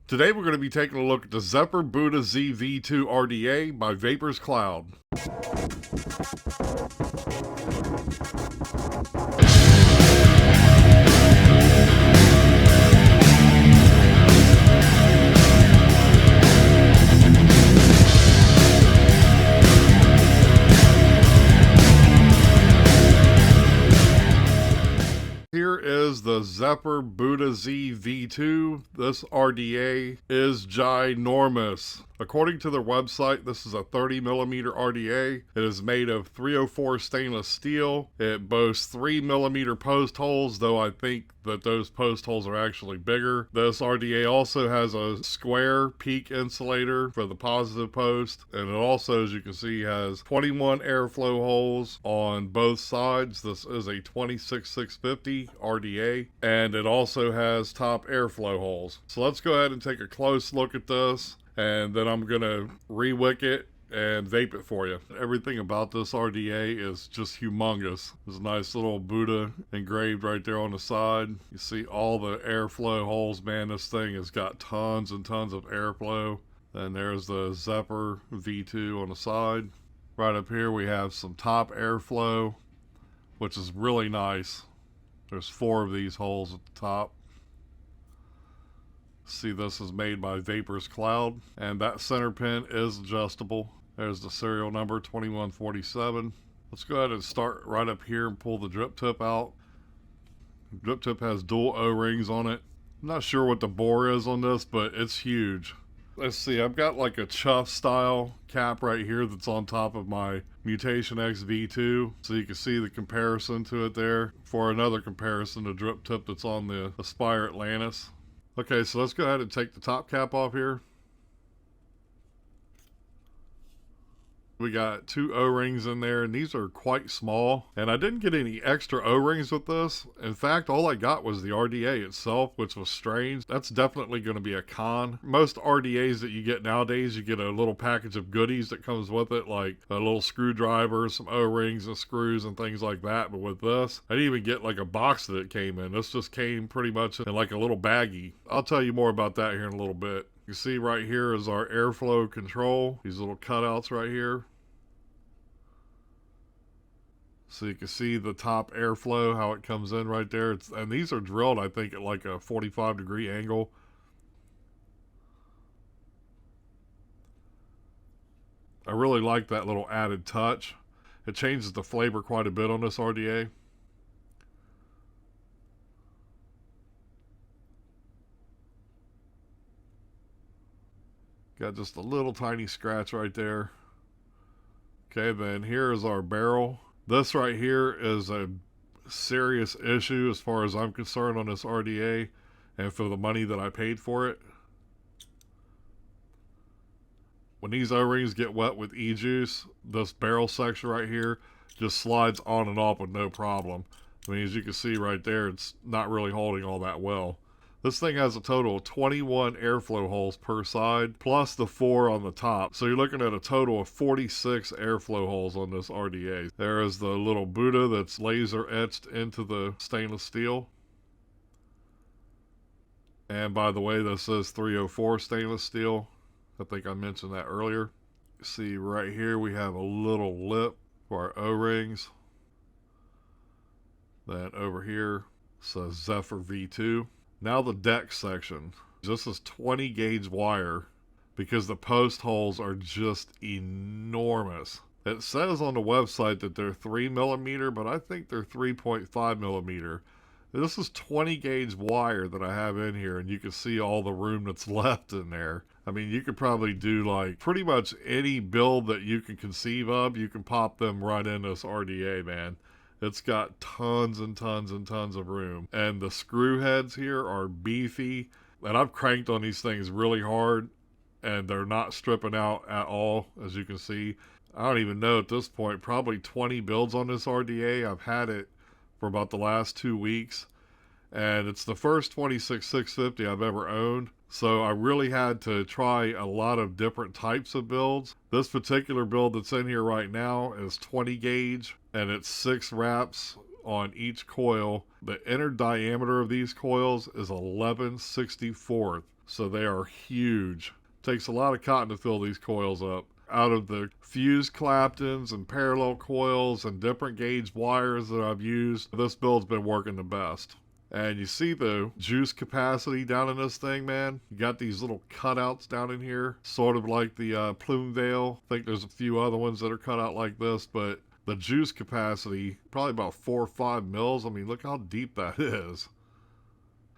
Today we're going to be taking a look at the Zephyr Buddha ZV2 RDA by Vapor's Cloud. Here is the Zephyr Buddha ZV2. This RDA is ginormous. According to their website, this is a 30mm RDA. It is made of 304 stainless steel. It boasts 3mm post holes, though I think that those post holes are actually bigger. This RDA also has a square peak insulator for the positive post, and it also, as you can see, has 21 airflow holes on both sides. This is a 26650 RDA, and it also has top airflow holes. So let's go ahead and take a close look at this, and then I'm gonna re-wick it and vape it for you. Everything about this RDA is just humongous. There's a nice little Buddha engraved right there on the side. You see all the airflow holes. Man, this thing has got tons and tons of airflow. And there's the Zephyr V2 on the side. Right up here we have some top airflow, which is really nice. There's 4 of these holes at the top. See, this is made by Vapor's Cloud, and that center pin is adjustable. There's the serial number 2147. Let's go ahead and start right up here and pull the drip tip out. The drip tip has dual O-rings on it. I'm not sure what the bore is on this, but it's huge. Let's see, I've got like a chuff style cap right here that's on top of my Mutation X V2. So you can see the comparison to it there. For another comparison, the drip tip that's on the Aspire Atlantis. Okay, so let's go ahead and take the top cap off here. We got 2 O-rings in there, and these are quite small. And I didn't get any extra O-rings with this. In fact, all I got was the RDA itself, which was strange. That's definitely going to be a con. Most RDAs that you get nowadays, you get a little package of goodies that comes with it, like a little screwdriver, some O-rings and screws and things like that. But with this, I didn't even get like a box that it came in. This just came pretty much in like a little baggie. I'll tell you more about that here in a little bit. You see right here is our airflow control. These little cutouts right here. So you can see the top airflow, how it comes in right there. And these are drilled, I think, at like a 45-degree angle. I really like that little added touch. It changes the flavor quite a bit on this RDA. Got just a little tiny scratch right there. Okay, then here is our barrel. This right here is a serious issue as far as I'm concerned on this RDA and for the money that I paid for it. When these O-rings get wet with e-juice, this barrel section right here just slides on and off with no problem. I mean, as you can see right there, it's not really holding all that well. This thing has a total of 21 airflow holes per side, plus the 4 on the top. So you're looking at a total of 46 airflow holes on this RDA. There is the little Buddha that's laser etched into the stainless steel. And by the way, this is 304 stainless steel. I think I mentioned that earlier. See right here we have a little lip for our O-rings. Then over here says Zephyr V2. Now the deck section. This is 20 gauge wire because the post holes are just enormous. It says on the website that they're 3mm, but I think they're 3.5mm. This is 20 gauge wire that I have in here, and you can see all the room that's left in there. I mean, you could probably do like pretty much any build that you can conceive of. You can pop them right in this RDA, man. It's got tons and tons and tons of room. And the screw heads here are beefy. And I've cranked on these things really hard. And they're not stripping out at all, as you can see. I don't even know at this point. Probably 20 builds on this RDA. I've had it for about the last 2 weeks. And it's the first 26650 I've ever owned. So I really had to try a lot of different types of builds. This particular build that's in here right now is 20 gauge and it's 6 wraps on each coil. The inner diameter of these coils is 11/64. So they are huge. Takes a lot of cotton to fill these coils up. Out of the fused Claptons and parallel coils and different gauge wires that I've used, this build's been working the best. And you see the juice capacity down in this thing, man. You got these little cutouts down in here, sort of like the plume veil. I think there's a few other ones that are cut out like this, but the juice capacity, probably about 4 or 5 mils. I mean, look how deep that is.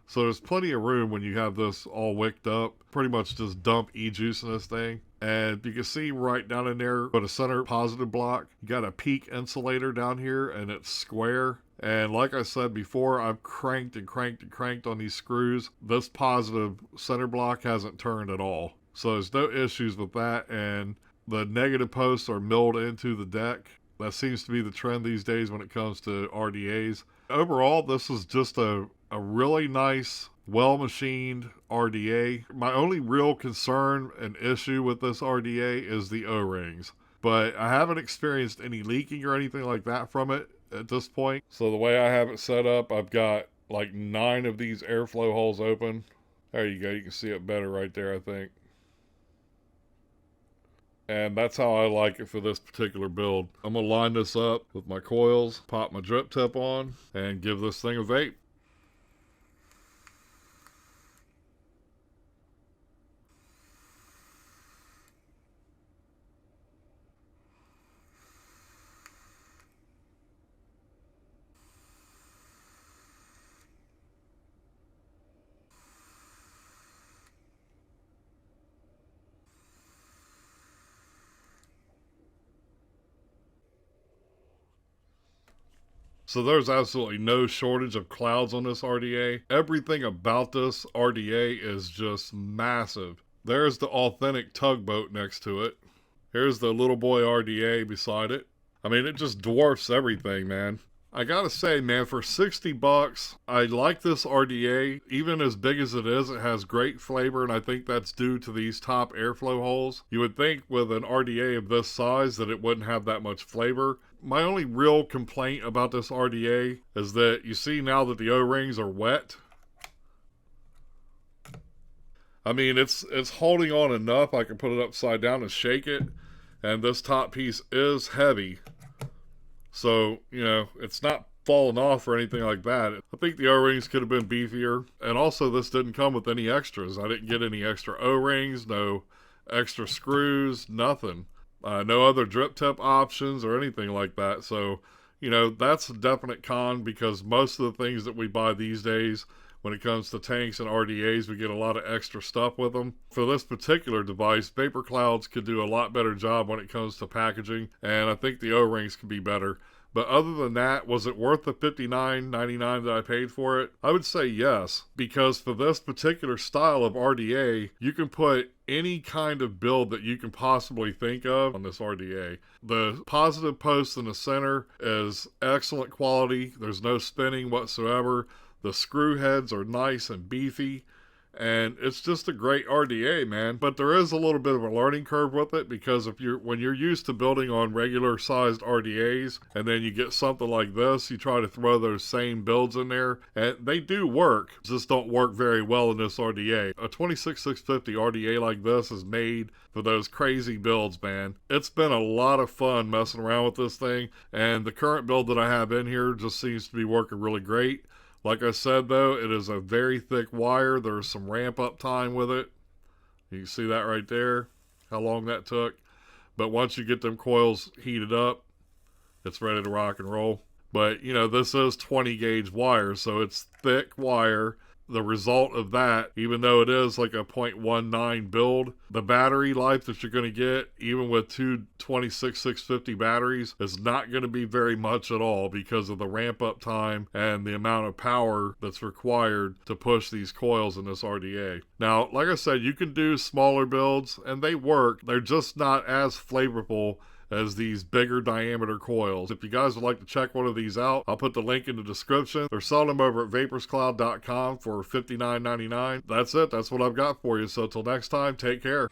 So there's plenty of room when you have this all wicked up. Pretty much just dump e-juice in this thing. And you can see right down in there with a center positive block, you got a peak insulator down here and it's square. And like I said before, I've cranked and cranked and cranked on these screws. This positive center block hasn't turned at all. So there's no issues with that. And the negative posts are milled into the deck. That seems to be the trend these days when it comes to RDAs. Overall, this is just a really nice, well-machined RDA. My only real concern and issue with this RDA is the O-rings. But I haven't experienced any leaking or anything like that from it at this point. So the way I have it set up, I've got like 9 of these airflow holes open. There you go. You can see it better right there, I think. And that's how I like it for this particular build. I'm going to line this up with my coils, pop my drip tip on, and give this thing a vape. So there's absolutely no shortage of clouds on this RDA. Everything about this RDA is just massive. There's the authentic tugboat next to it. Here's the little boy RDA beside it. I mean, it just dwarfs everything, man. I gotta say, man, for 60 bucks, I like this RDA. Even as big as it has great flavor, and I think that's due to these top airflow holes. You would think with an RDA of this size that it wouldn't have that much flavor. My only real complaint about this RDA is that you see now that the O-rings are wet. I mean, it's holding on enough. I can put it upside down and shake it. And this top piece is heavy. So, you know, it's not falling off or anything like that. I think the O-rings could have been beefier. And also, this didn't come with any extras. I didn't get any extra O-rings, no extra screws, nothing. No other drip tip options or anything like that. So, you know, that's a definite con because most of the things that we buy these days, when it comes to tanks and RDAs, we get a lot of extra stuff with them. For this particular device, Vapor Clouds could do a lot better job when it comes to packaging, and I think the O-rings could be better. But other than that, was it worth the $59.99 that I paid for it? I would say yes, because for this particular style of RDA, you can put any kind of build that you can possibly think of on this RDA. The positive post in the center is excellent quality. There's no spinning whatsoever. The screw heads are nice and beefy. And it's just a great RDA, man. But there is a little bit of a learning curve with it because when you're used to building on regular sized RDAs and then you get something like this, you try to throw those same builds in there and they do work, just don't work very well in this RDA. A 26650 RDA like this is made for those crazy builds, man. It's been a lot of fun messing around with this thing, and the current build that I have in here just seems to be working really great. Like I said, though, it is a very thick wire. There's some ramp up time with it. You can see that right there, how long that took. But once you get them coils heated up, it's ready to rock and roll. But, you know, this is 20 gauge wire, so it's thick wire. The result of that, even though it is like a 0.19 build, the battery life that you're going to get, even with two 26650 batteries, is not going to be very much at all because of the ramp up time and the amount of power that's required to push these coils in this RDA. Now, like I said, you can do smaller builds and they work. They're just not as flavorful as these bigger diameter coils. If you guys would like to check one of these out, I'll put the link in the description. They're selling them over at vaporscloud.com for $59.99. That's it. That's what I've got for you. So till next time, take care.